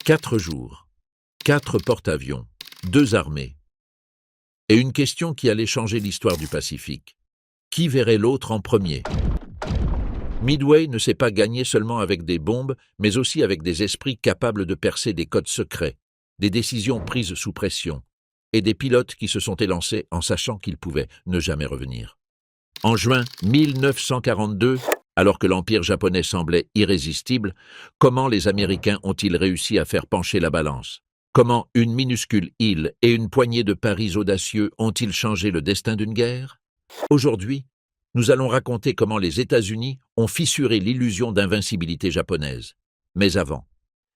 4 jours, 4 porte-avions, 2 armées. Et une question qui allait changer l'histoire du Pacifique. Qui verrait l'autre en premier? Midway ne s'est pas gagné seulement avec des bombes, mais aussi avec des esprits capables de percer des codes secrets, des décisions prises sous pression, et des pilotes qui se sont élancés en sachant qu'ils pouvaient ne jamais revenir. En juin 1942, alors que l'Empire japonais semblait irrésistible, comment les Américains ont-ils réussi à faire pencher la balance? Comment une minuscule île et une poignée de paris audacieux ont-ils changé le destin d'une guerre? Aujourd'hui, nous allons raconter comment les États-Unis ont fissuré l'illusion d'invincibilité japonaise. Mais avant,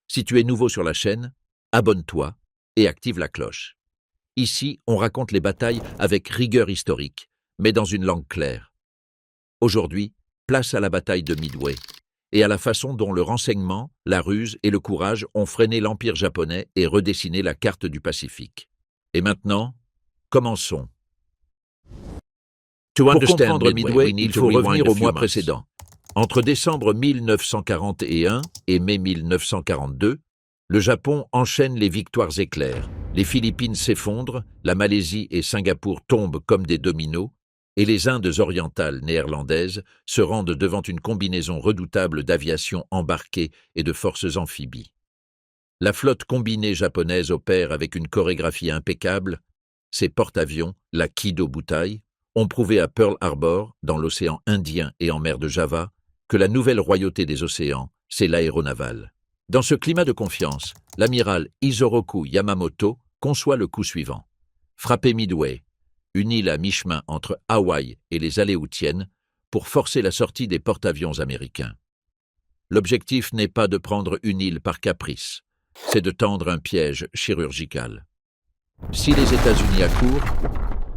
si tu es nouveau sur la chaîne, abonne-toi et active la cloche. Ici, on raconte les batailles avec rigueur historique, mais dans une langue claire. Aujourd'hui, place à la bataille de Midway et à la façon dont le renseignement, la ruse et le courage ont freiné l'Empire japonais et redessiné la carte du Pacifique. Et maintenant, commençons. Pour comprendre Midway, il faut revenir au mois précédent. Entre décembre 1941 et mai 1942, le Japon enchaîne les victoires éclairs. Les Philippines s'effondrent, la Malaisie et Singapour tombent comme des dominos, et les Indes orientales néerlandaises se rendent devant une combinaison redoutable d'aviation embarquée et de forces amphibies. La flotte combinée japonaise opère avec une chorégraphie impeccable. Ses porte-avions, la Kido Butai, ont prouvé à Pearl Harbor, dans l'océan Indien et en mer de Java, que la nouvelle royauté des océans, c'est l'aéronaval. Dans ce climat de confiance, l'amiral Isoroku Yamamoto conçoit le coup suivant. Frapper Midway, une île à mi-chemin entre Hawaï et les Aléoutiennes, pour forcer la sortie des porte-avions américains. L'objectif n'est pas de prendre une île par caprice, c'est de tendre un piège chirurgical. Si les États-Unis accourent,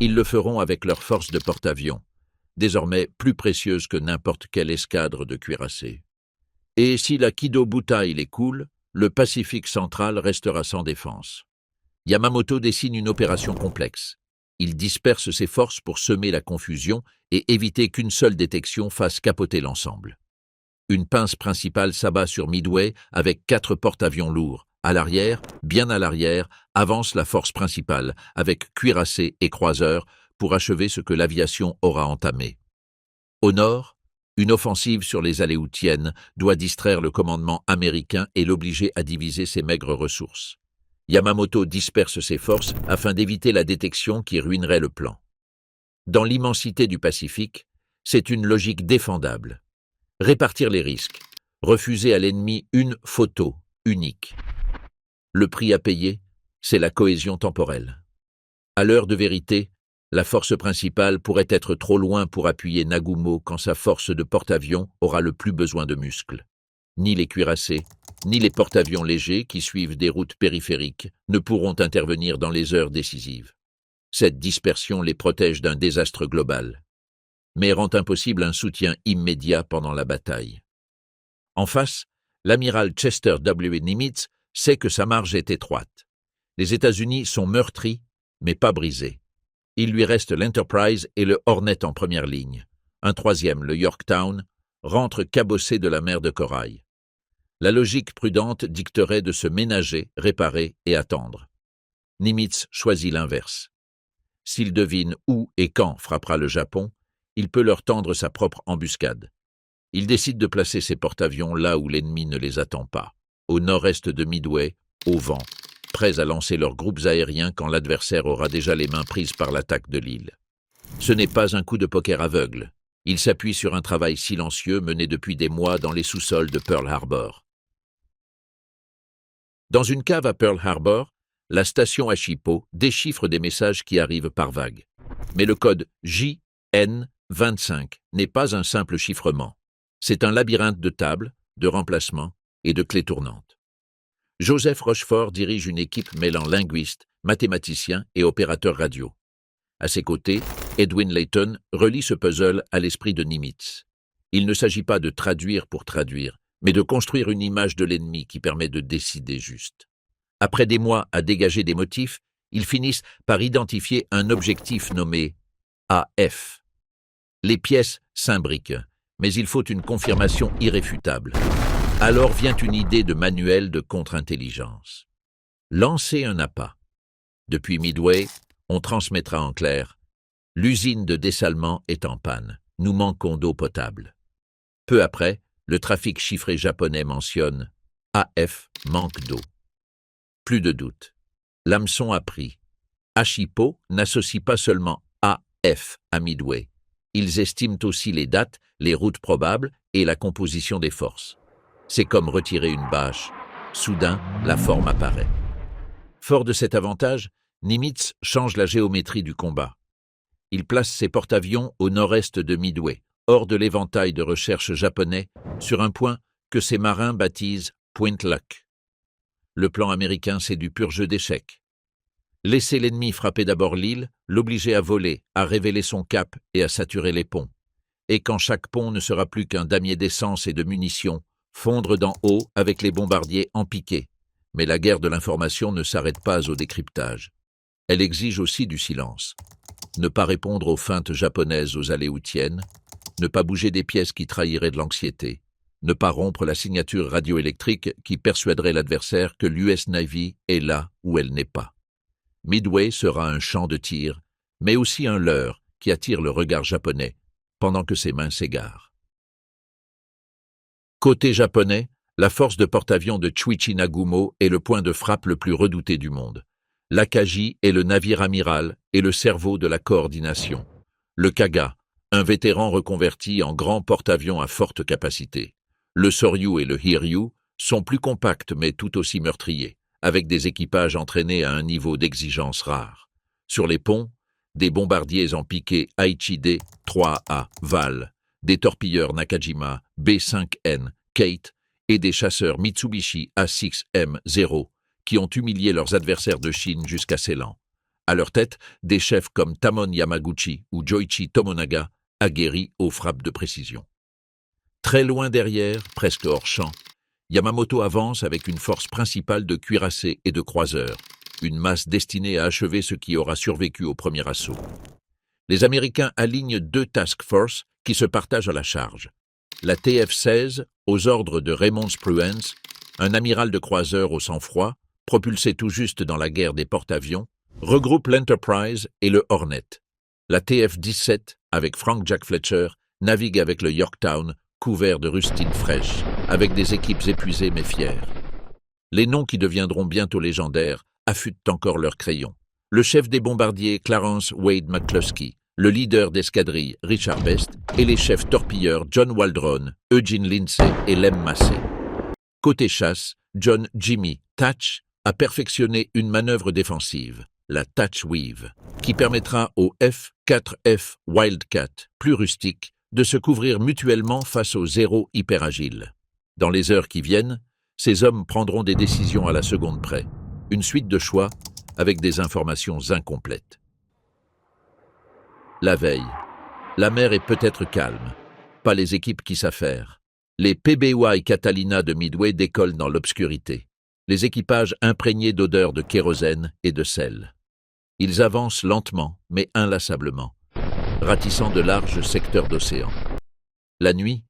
ils le feront avec leurs forces de porte-avions, désormais plus précieuses que n'importe quelle escadre de cuirassés. Et si la Kido Butai les coule, le Pacifique central restera sans défense. Yamamoto dessine une opération complexe. Il disperse ses forces pour semer la confusion et éviter qu'une seule détection fasse capoter l'ensemble. Une pince principale s'abat sur Midway avec 4 porte-avions lourds. À l'arrière, bien à l'arrière, avance la force principale, avec cuirassés et croiseurs, pour achever ce que l'aviation aura entamé. Au nord, une offensive sur les Aléoutiennes doit distraire le commandement américain et l'obliger à diviser ses maigres ressources. Yamamoto disperse ses forces afin d'éviter la détection qui ruinerait le plan. Dans l'immensité du Pacifique, c'est une logique défendable. Répartir les risques, refuser à l'ennemi une photo unique. Le prix à payer, c'est la cohésion temporelle. À l'heure de vérité, la force principale pourrait être trop loin pour appuyer Nagumo quand sa force de porte-avions aura le plus besoin de muscles. Ni les cuirassés, ni les porte-avions légers qui suivent des routes périphériques ne pourront intervenir dans les heures décisives. Cette dispersion les protège d'un désastre global, mais rend impossible un soutien immédiat pendant la bataille. En face, l'amiral Chester W. Nimitz sait que sa marge est étroite. Les États-Unis sont meurtris, mais pas brisés. Il lui reste l'Enterprise et le Hornet en première ligne. Un troisième, le Yorktown, rentre cabossé de la mer de Corail. La logique prudente dicterait de se ménager, réparer et attendre. Nimitz choisit l'inverse. S'il devine où et quand frappera le Japon, il peut leur tendre sa propre embuscade. Il décide de placer ses porte-avions là où l'ennemi ne les attend pas, au nord-est de Midway, au vent, prêts à lancer leurs groupes aériens quand l'adversaire aura déjà les mains prises par l'attaque de l'île. Ce n'est pas un coup de poker aveugle. Il s'appuie sur un travail silencieux mené depuis des mois dans les sous-sols de Pearl Harbor. Dans une cave à Pearl Harbor, la station Ashipo déchiffre des messages qui arrivent par vagues. Mais le code JN25 n'est pas un simple chiffrement. C'est un labyrinthe de tables, de remplacements et de clés tournantes. Joseph Rochefort dirige une équipe mêlant linguistes, mathématiciens et opérateurs radio. À ses côtés, Edwin Layton relie ce puzzle à l'esprit de Nimitz. Il ne s'agit pas de traduire pour traduire, mais de construire une image de l'ennemi qui permet de décider juste. Après des mois à dégager des motifs, ils finissent par identifier un objectif nommé AF. Les pièces s'imbriquent, mais il faut une confirmation irréfutable. Alors vient une idée de manuel de contre-intelligence. Lancer un appât. Depuis Midway, on transmettra en clair « L'usine de dessalement est en panne. Nous manquons d'eau potable. » Peu après, le trafic chiffré japonais mentionne « AF manque d'eau. » Plus de doute. L'hameçon a pris. Hippo n'associe pas seulement AF à Midway. Ils estiment aussi les dates, les routes probables et la composition des forces. C'est comme retirer une bâche. Soudain, la forme apparaît. Fort de cet avantage, Nimitz change la géométrie du combat. Il place ses porte-avions au nord-est de Midway, hors de l'éventail de recherche japonais, sur un point que ses marins baptisent Point Luck. Le plan américain, c'est du pur jeu d'échecs. Laisser l'ennemi frapper d'abord l'île, l'obliger à voler, à révéler son cap et à saturer les ponts. Et quand chaque pont ne sera plus qu'un damier d'essence et de munitions, fondre d'en haut avec les bombardiers en piqué. Mais la guerre de l'information ne s'arrête pas au décryptage. Elle exige aussi du silence. Ne pas répondre aux feintes japonaises aux aléoutiennes, ne pas bouger des pièces qui trahiraient de l'anxiété, ne pas rompre la signature radioélectrique qui persuaderait l'adversaire que l'US Navy est là où elle n'est pas. Midway sera un champ de tir, mais aussi un leurre qui attire le regard japonais, pendant que ses mains s'égarent. Côté japonais, la force de porte-avions de Chuichi Nagumo est le point de frappe le plus redouté du monde. L'Akagi est le navire amiral et le cerveau de la coordination. Le Kaga, un vétéran reconverti en grand porte-avions à forte capacité. Le Soryu et le Hiryu sont plus compacts mais tout aussi meurtriers, avec des équipages entraînés à un niveau d'exigence rare. Sur les ponts, des bombardiers en piqué Aichi-D 3A Val, des torpilleurs Nakajima B5N Kate et des chasseurs Mitsubishi A6M0 qui ont humilié leurs adversaires de Chine jusqu'à Ceylan. À leur tête, des chefs comme Tamon Yamaguchi ou Joichi Tomonaga, aguerris aux frappes de précision. Très loin derrière, presque hors champ, Yamamoto avance avec une force principale de cuirassés et de croiseurs, une masse destinée à achever ce qui aura survécu au premier assaut. Les Américains alignent 2 task force qui se partagent à la charge. La TF-16, aux ordres de Raymond Spruance, un amiral de croiseurs au sang-froid, propulsé tout juste dans la guerre des porte-avions, regroupe l'Enterprise et le Hornet. La TF-17, avec Frank Jack Fletcher, navigue avec le Yorktown, couvert de rustines fraîches, avec des équipes épuisées mais fières. Les noms qui deviendront bientôt légendaires affûtent encore leurs crayons. Le chef des bombardiers Clarence Wade McCluskey, le leader d'escadrille Richard Best et les chefs torpilleurs John Waldron, Eugene Lindsay et Lem Massey. Côté chasse, John Jimmy Thatch a perfectionné une manœuvre défensive, la Thatch Weave, qui permettra au F-4F Wildcat, plus rustique, de se couvrir mutuellement face aux zéros hyperagiles. Dans les heures qui viennent, ces hommes prendront des décisions à la seconde près, une suite de choix avec des informations incomplètes. La veille, la mer est peut-être calme, pas les équipes qui s'affairent. Les PBY Catalina de Midway décollent dans l'obscurité, les équipages imprégnés d'odeurs de kérosène et de sel. Ils avancent lentement, mais inlassablement, ratissant de larges secteurs d'océan. La nuit,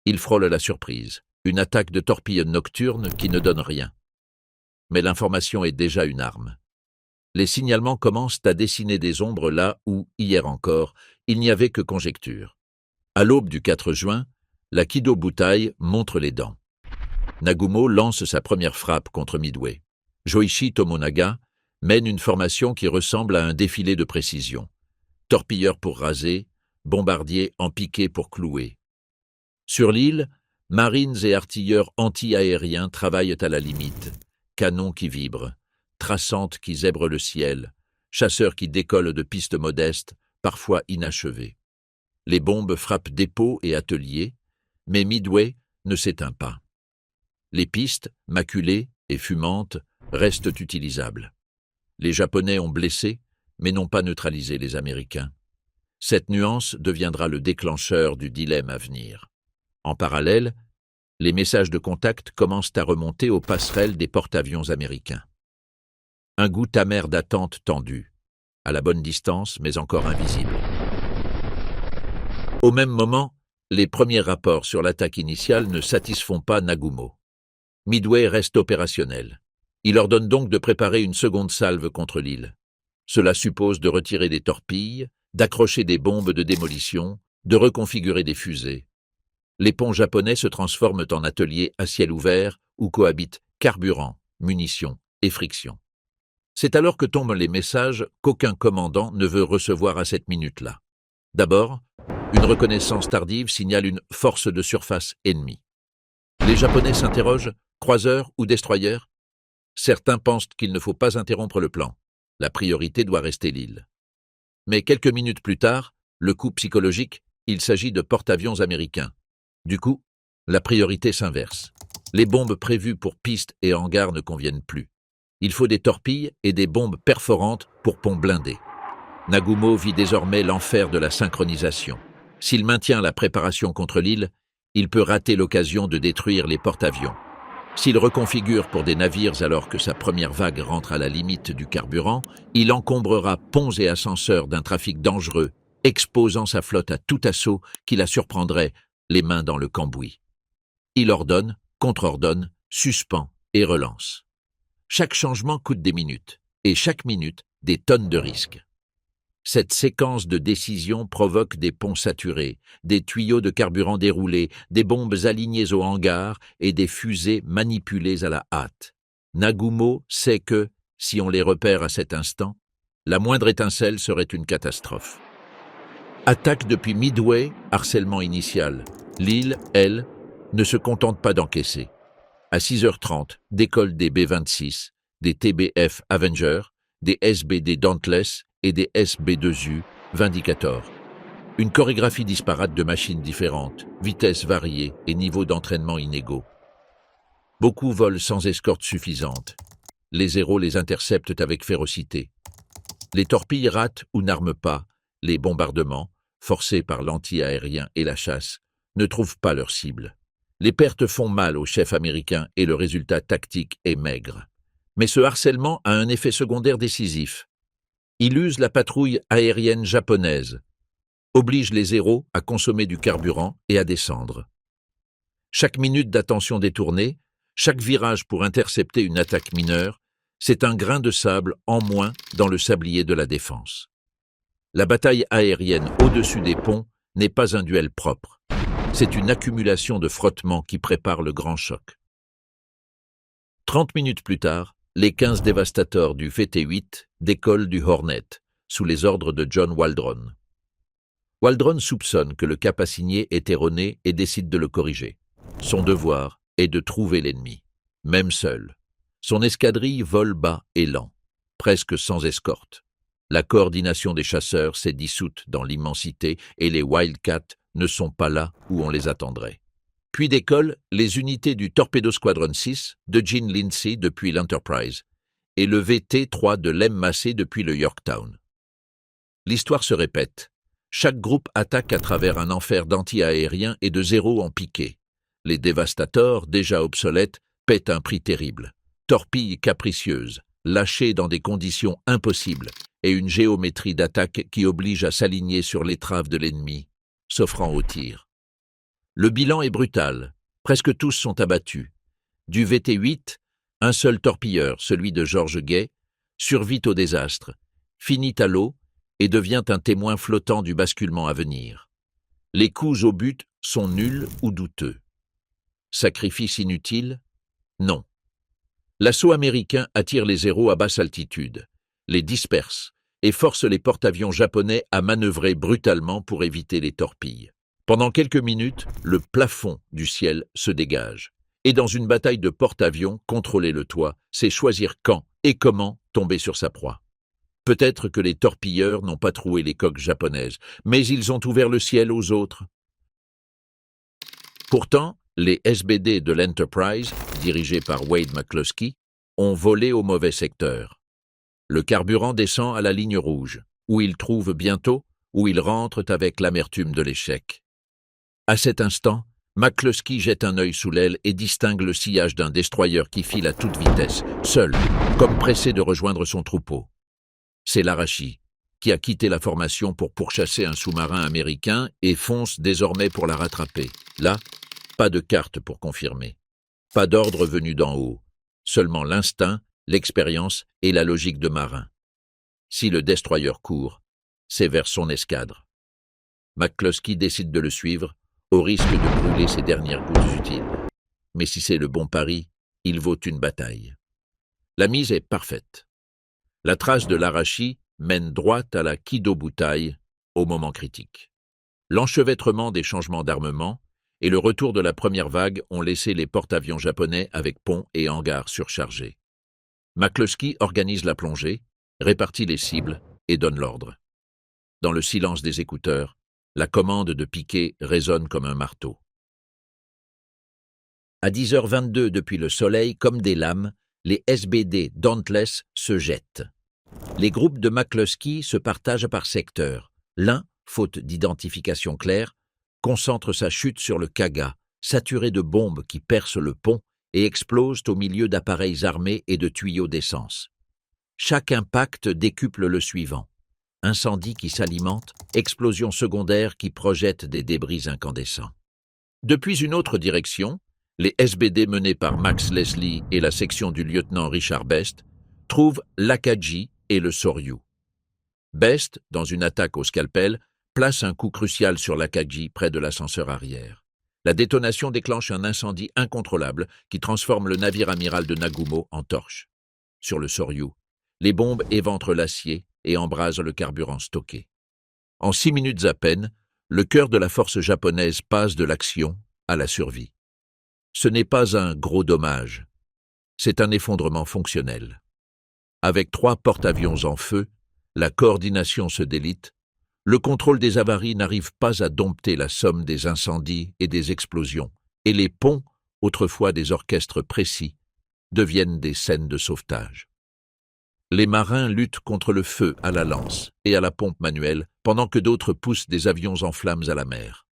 ils frôlent la surprise, une attaque de torpilles nocturnes qui ne donne rien. Mais l'information est déjà une arme. Les signalements commencent à dessiner des ombres là où, hier encore, il n'y avait que conjecture. À l'aube du 4 juin, la Kido Butai montre les dents. Nagumo lance sa première frappe contre Midway. Joichi Tomonaga mène une formation qui ressemble à un défilé de précision. Torpilleurs pour raser, bombardiers en piqué pour clouer. Sur l'île, marines et artilleurs anti-aériens travaillent à la limite. Canons qui vibrent, traçantes qui zèbrent le ciel, chasseurs qui décollent de pistes modestes, parfois inachevées. Les bombes frappent dépôts et ateliers, mais Midway ne s'éteint pas. Les pistes, maculées et fumantes, restent utilisables. Les Japonais ont blessé, mais n'ont pas neutralisé les Américains. Cette nuance deviendra le déclencheur du dilemme à venir. En parallèle, les messages de contact commencent à remonter aux passerelles des porte-avions américains. Un goût amer d'attente tendue, à la bonne distance mais encore invisible. Au même moment, les premiers rapports sur l'attaque initiale ne satisfont pas Nagumo. Midway reste opérationnel. Il ordonne donc de préparer une seconde salve contre l'île. Cela suppose de retirer des torpilles, d'accrocher des bombes de démolition, de reconfigurer des fusées. Les ponts japonais se transforment en ateliers à ciel ouvert où cohabitent carburant, munitions et friction. C'est alors que tombent les messages qu'aucun commandant ne veut recevoir à cette minute-là. D'abord, une reconnaissance tardive signale une force de surface ennemie. Les Japonais s'interrogent, croiseurs ou destroyers? Certains pensent qu'il ne faut pas interrompre le plan. La priorité doit rester l'île. Mais quelques minutes plus tard, le coup psychologique, il s'agit de porte-avions américains. Du coup, la priorité s'inverse. Les bombes prévues pour pistes et hangars ne conviennent plus. Il faut des torpilles et des bombes perforantes pour ponts blindés. Nagumo vit désormais l'enfer de la synchronisation. S'il maintient la préparation contre l'île, il peut rater l'occasion de détruire les porte-avions. S'il reconfigure pour des navires alors que sa première vague rentre à la limite du carburant, il encombrera ponts et ascenseurs d'un trafic dangereux, exposant sa flotte à tout assaut qui la surprendrait, les mains dans le cambouis. Il ordonne, contre-ordonne, suspend et relance. Chaque changement coûte des minutes, et chaque minute, des tonnes de risques. Cette séquence de décisions provoque des ponts saturés, des tuyaux de carburant déroulés, des bombes alignées au hangar et des fusées manipulées à la hâte. Nagumo sait que, si on les repère à cet instant, la moindre étincelle serait une catastrophe. Attaque depuis Midway, harcèlement initial. L'île, elle, ne se contente pas d'encaisser. À 6h30, décollent des B-26, des TBF Avenger, des SBD Dauntless et des SB-2U Vindicator. Une chorégraphie disparate de machines différentes, vitesses variées et niveaux d'entraînement inégaux. Beaucoup volent sans escorte suffisante. Les héros les interceptent avec férocité. Les torpilles ratent ou n'arment pas. Les bombardements, forcés par l'anti-aérien et la chasse, ne trouvent pas leur cible. Les pertes font mal au chef américain et le résultat tactique est maigre. Mais ce harcèlement a un effet secondaire décisif. Il use la patrouille aérienne japonaise, oblige les héros à consommer du carburant et à descendre. Chaque minute d'attention détournée, chaque virage pour intercepter une attaque mineure, c'est un grain de sable en moins dans le sablier de la défense. La bataille aérienne au-dessus des ponts n'est pas un duel propre. C'est une accumulation de frottements qui prépare le grand choc. 30 minutes plus tard, les 15 dévastateurs du VT-8 décollent du Hornet, sous les ordres de John Waldron. Waldron soupçonne que le cap assigné est erroné et décide de le corriger. Son devoir est de trouver l'ennemi, même seul. Son escadrille vole bas et lent, presque sans escorte. La coordination des chasseurs s'est dissoute dans l'immensité et les Wildcats ne sont pas là où on les attendrait. Puis décollent les unités du Torpedo Squadron 6 de Gene Lindsay depuis l'Enterprise et le VT-3 de Lem Massey depuis le Yorktown. L'histoire se répète. Chaque groupe attaque à travers un enfer d'anti-aériens et de zéros en piqué. Les dévastateurs, déjà obsolètes, paient un prix terrible. Torpilles capricieuses, lâchées dans des conditions impossibles, et une géométrie d'attaque qui oblige à s'aligner sur l'étrave de l'ennemi, s'offrant au tir. Le bilan est brutal, presque tous sont abattus. Du VT-8, un seul torpilleur, celui de George Gay, survit au désastre, finit à l'eau et devient un témoin flottant du basculement à venir. Les coups au but sont nuls ou douteux. Sacrifice inutile? Non. L'assaut américain attire les héros à basse altitude, les disperse et force les porte-avions japonais à manœuvrer brutalement pour éviter les torpilles. Pendant quelques minutes, le plafond du ciel se dégage. Et dans une bataille de porte-avions, contrôler le toit, c'est choisir quand et comment tomber sur sa proie. Peut-être que les torpilleurs n'ont pas troué les coques japonaises, mais ils ont ouvert le ciel aux autres. Pourtant, les SBD de l'Enterprise, dirigés par Wade McCloskey, ont volé au mauvais secteur. Le carburant descend à la ligne rouge, où ils trouvent bientôt, où ils rentrent avec l'amertume de l'échec. À cet instant, McCloskey jette un œil sous l'aile et distingue le sillage d'un destroyer qui file à toute vitesse, seul, comme pressé de rejoindre son troupeau. C'est l'Arashi, qui a quitté la formation pour pourchasser un sous-marin américain et fonce désormais pour la rattraper. Là, pas de carte pour confirmer. Pas d'ordre venu d'en haut, seulement l'instinct, l'expérience et la logique de marin. Si le destroyer court, c'est vers son escadre. McCluskey décide de le suivre, au risque de brûler ses dernières gouttes utiles. Mais si c'est le bon pari, il vaut une bataille. La mise est parfaite. La trace de l'Arashi mène droit à la Kido-Butai au moment critique. L'enchevêtrement des changements d'armement et le retour de la première vague ont laissé les porte-avions japonais avec ponts et hangars surchargés. McCluskey organise la plongée, répartit les cibles et donne l'ordre. Dans le silence des écouteurs, la commande de piquer résonne comme un marteau. À 10h22 depuis le soleil, comme des lames, les SBD Dauntless se jettent. Les groupes de McCluskey se partagent par secteur. L'un, faute d'identification claire, concentre sa chute sur le Kaga, saturé de bombes qui percent le pont et explosent au milieu d'appareils armés et de tuyaux d'essence. Chaque impact décuple le suivant. Incendie qui s'alimente, explosion secondaire qui projette des débris incandescents. Depuis une autre direction, les SBD menés par Max Leslie et la section du lieutenant Richard Best trouvent l'Akagi et le Soryu. Best, dans une attaque au scalpel, place un coup crucial sur l'Akagi près de l'ascenseur arrière. La détonation déclenche un incendie incontrôlable qui transforme le navire amiral de Nagumo en torche. Sur le Soryu, les bombes éventrent l'acier et embrasent le carburant stocké. En 6 minutes à peine, le cœur de la force japonaise passe de l'action à la survie. Ce n'est pas un gros dommage, c'est un effondrement fonctionnel. Avec 3 porte-avions en feu, la coordination se délite, le contrôle des avaries n'arrive pas à dompter la somme des incendies et des explosions, et les ponts, autrefois des orchestres précis, deviennent des scènes de sauvetage. Les marins luttent contre le feu à la lance et à la pompe manuelle, pendant que d'autres poussent des avions en flammes à la mer.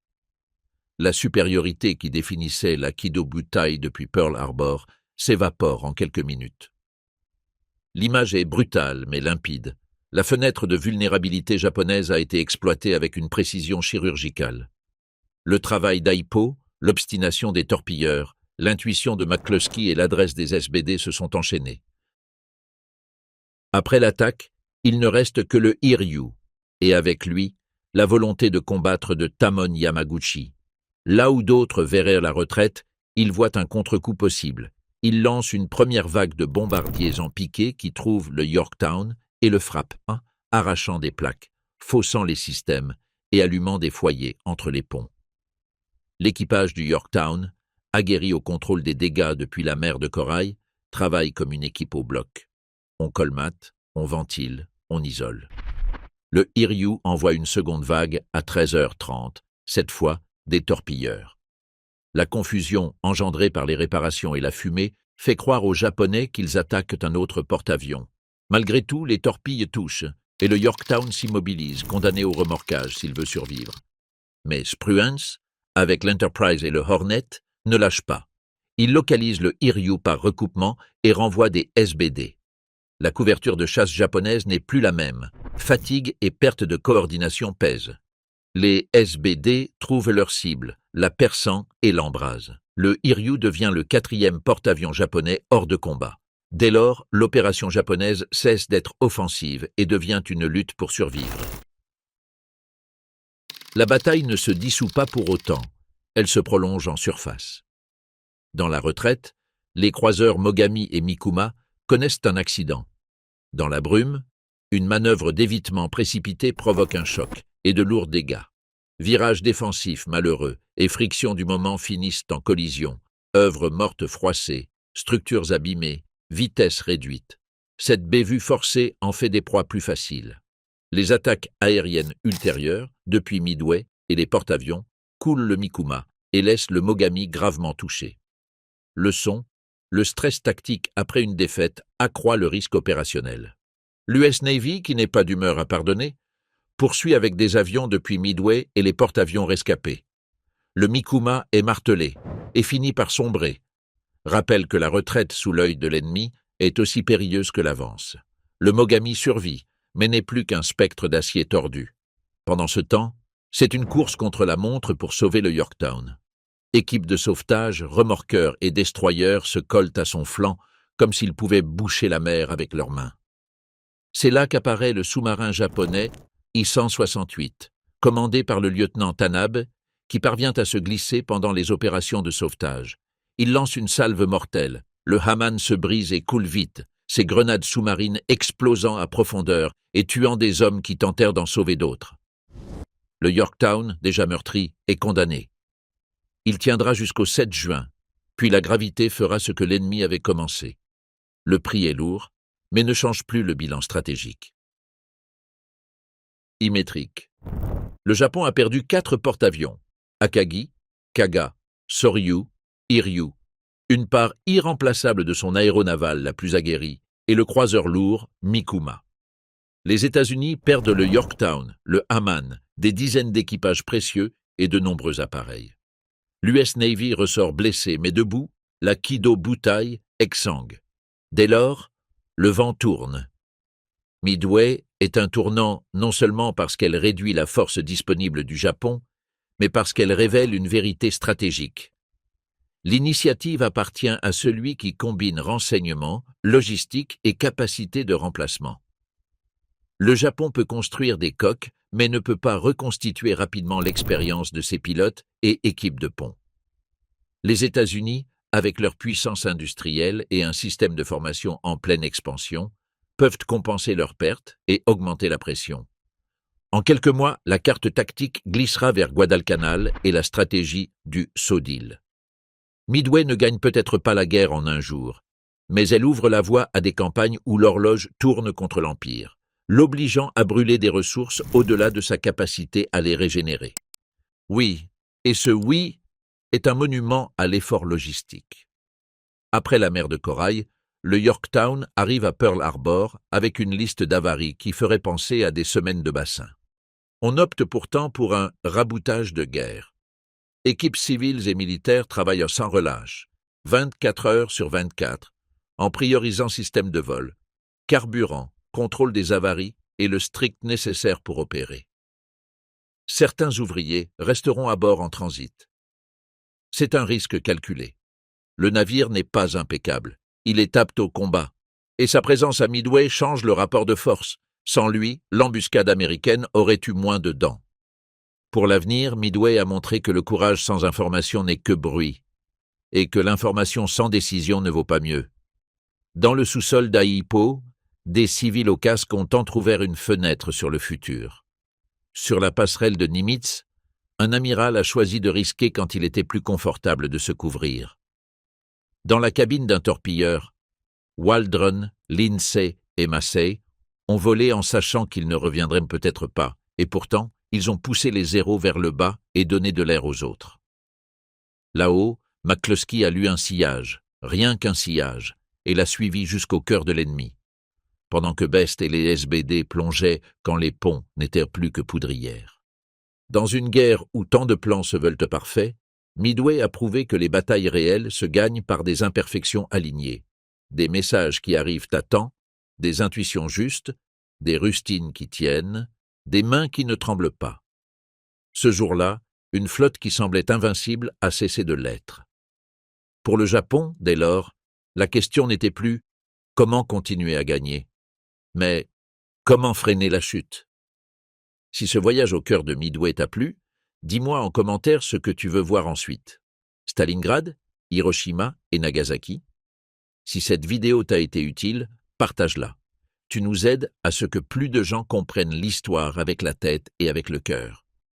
La supériorité qui définissait la Kido-Butai depuis Pearl Harbor s'évapore en quelques minutes. L'image est brutale mais limpide. La fenêtre de vulnérabilité japonaise a été exploitée avec une précision chirurgicale. Le travail d'Aipo, l'obstination des torpilleurs, l'intuition de McCluskey et l'adresse des SBD se sont enchaînés. Après l'attaque, il ne reste que le Hiryu, et avec lui, la volonté de combattre de Tamon Yamaguchi. Là où d'autres verraient la retraite, il voit un contre-coup possible. Il lance une première vague de bombardiers en piqué qui trouvent le Yorktown et le frappe, arrachant des plaques, faussant les systèmes et allumant des foyers entre les ponts. L'équipage du Yorktown, aguerri au contrôle des dégâts depuis la mer de corail, travaille comme une équipe au bloc. On colmate, on ventile, on isole. Le Hiryu envoie une seconde vague à 13h30, cette fois des torpilleurs. La confusion engendrée par les réparations et la fumée fait croire aux Japonais qu'ils attaquent un autre porte-avions. Malgré tout, les torpilles touchent et le Yorktown s'immobilise, condamné au remorquage s'il veut survivre. Mais Spruance, avec l'Enterprise et le Hornet, ne lâche pas. Il localise le Hiryu par recoupement et renvoie des SBD. La couverture de chasse japonaise n'est plus la même. Fatigue et perte de coordination pèsent. Les SBD trouvent leur cible, la perçant et l'embrasent. Le Hiryu devient le 4e porte-avions japonais hors de combat. Dès lors, l'opération japonaise cesse d'être offensive et devient une lutte pour survivre. La bataille ne se dissout pas pour autant, elle se prolonge en surface. Dans la retraite, les croiseurs Mogami et Mikuma connaissent un accident. Dans la brume, une manœuvre d'évitement précipitée provoque un choc et de lourds dégâts. Virages défensifs malheureux et frictions du moment finissent en collision, œuvres mortes froissées, structures abîmées, vitesse réduite. Cette bévue forcée en fait des proies plus faciles. Les attaques aériennes ultérieures, depuis Midway et les porte-avions, coulent le Mikuma et laissent le Mogami gravement touché. Leçon, le stress tactique après une défaite accroît le risque opérationnel. L'US Navy, qui n'est pas d'humeur à pardonner, poursuit avec des avions depuis Midway et les porte-avions rescapés. Le Mikuma est martelé et finit par sombrer. Rappelle que la retraite sous l'œil de l'ennemi est aussi périlleuse que l'avance. Le Mogami survit, mais n'est plus qu'un spectre d'acier tordu. Pendant ce temps, c'est une course contre la montre pour sauver le Yorktown. Équipes de sauvetage, remorqueurs et destroyers se collent à son flanc comme s'ils pouvaient boucher la mer avec leurs mains. C'est là qu'apparaît le sous-marin japonais I-168, commandé par le lieutenant Tanabe, qui parvient à se glisser pendant les opérations de sauvetage. Il lance une salve mortelle, le Haman se brise et coule vite, ses grenades sous-marines explosant à profondeur et tuant des hommes qui tentèrent d'en sauver d'autres. Le Yorktown, déjà meurtri, est condamné. Il tiendra jusqu'au 7 juin, puis la gravité fera ce que l'ennemi avait commencé. Le prix est lourd, mais ne change plus le bilan stratégique. Imétrique. Le Japon a perdu 4 porte-avions, Akagi, Kaga, Soryu, Hiryu, une part irremplaçable de son aéronavale la plus aguerrie, et le croiseur lourd Mikuma. Les États-Unis perdent le Yorktown, le Haman, des dizaines d'équipages précieux et de nombreux appareils. L'US Navy ressort blessé, mais debout, la Kido Butai exsangue. Dès lors, le vent tourne. Midway est un tournant non seulement parce qu'elle réduit la force disponible du Japon, mais parce qu'elle révèle une vérité stratégique. L'initiative appartient à celui qui combine renseignement, logistique et capacité de remplacement. Le Japon peut construire des coques, mais ne peut pas reconstituer rapidement l'expérience de ses pilotes et équipes de pont. Les États-Unis, avec leur puissance industrielle et un système de formation en pleine expansion, peuvent compenser leurs pertes et augmenter la pression. En quelques mois, la carte tactique glissera vers Guadalcanal et la stratégie du SODIL. Midway ne gagne peut-être pas la guerre en un jour, mais elle ouvre la voie à des campagnes où l'horloge tourne contre l'Empire, l'obligeant à brûler des ressources au-delà de sa capacité à les régénérer. Oui, et ce oui est un monument à l'effort logistique. Après la mer de Corail, le Yorktown arrive à Pearl Harbor avec une liste d'avaries qui ferait penser à des semaines de bassin. On opte pourtant pour un raboutage de guerre. Équipes civiles et militaires travaillent sans relâche, 24 heures sur 24, en priorisant système de vol, carburant, contrôle des avaries et le strict nécessaire pour opérer. Certains ouvriers resteront à bord en transit. C'est un risque calculé. Le navire n'est pas impeccable, il est apte au combat, et sa présence à Midway change le rapport de force. Sans lui, l'embuscade américaine aurait eu moins de dents. Pour l'avenir, Midway a montré que le courage sans information n'est que bruit, et que l'information sans décision ne vaut pas mieux. Dans le sous-sol d'Aipo, des civils au casque ont entrouvert une fenêtre sur le futur. Sur la passerelle de Nimitz, un amiral a choisi de risquer quand il était plus confortable de se couvrir. Dans la cabine d'un torpilleur, Waldron, Lindsay et Massey ont volé en sachant qu'ils ne reviendraient peut-être pas, et pourtant, ils ont poussé les zéros vers le bas et donné de l'air aux autres. Là-haut, McCluskey a lu un sillage, rien qu'un sillage, et l'a suivi jusqu'au cœur de l'ennemi, pendant que Best et les SBD plongeaient quand les ponts n'étaient plus que poudrières. Dans une guerre où tant de plans se veulent parfaits, Midway a prouvé que les batailles réelles se gagnent par des imperfections alignées, des messages qui arrivent à temps, des intuitions justes, des rustines qui tiennent, des mains qui ne tremblent pas. Ce jour-là, une flotte qui semblait invincible a cessé de l'être. Pour le Japon, dès lors, la question n'était plus « comment continuer à gagner ?» mais « comment freiner la chute ?» Si ce voyage au cœur de Midway t'a plu, dis-moi en commentaire ce que tu veux voir ensuite. Stalingrad, Hiroshima et Nagasaki. Si cette vidéo t'a été utile, partage-la. Tu nous aides à ce que plus de gens comprennent l'histoire avec la tête et avec le cœur.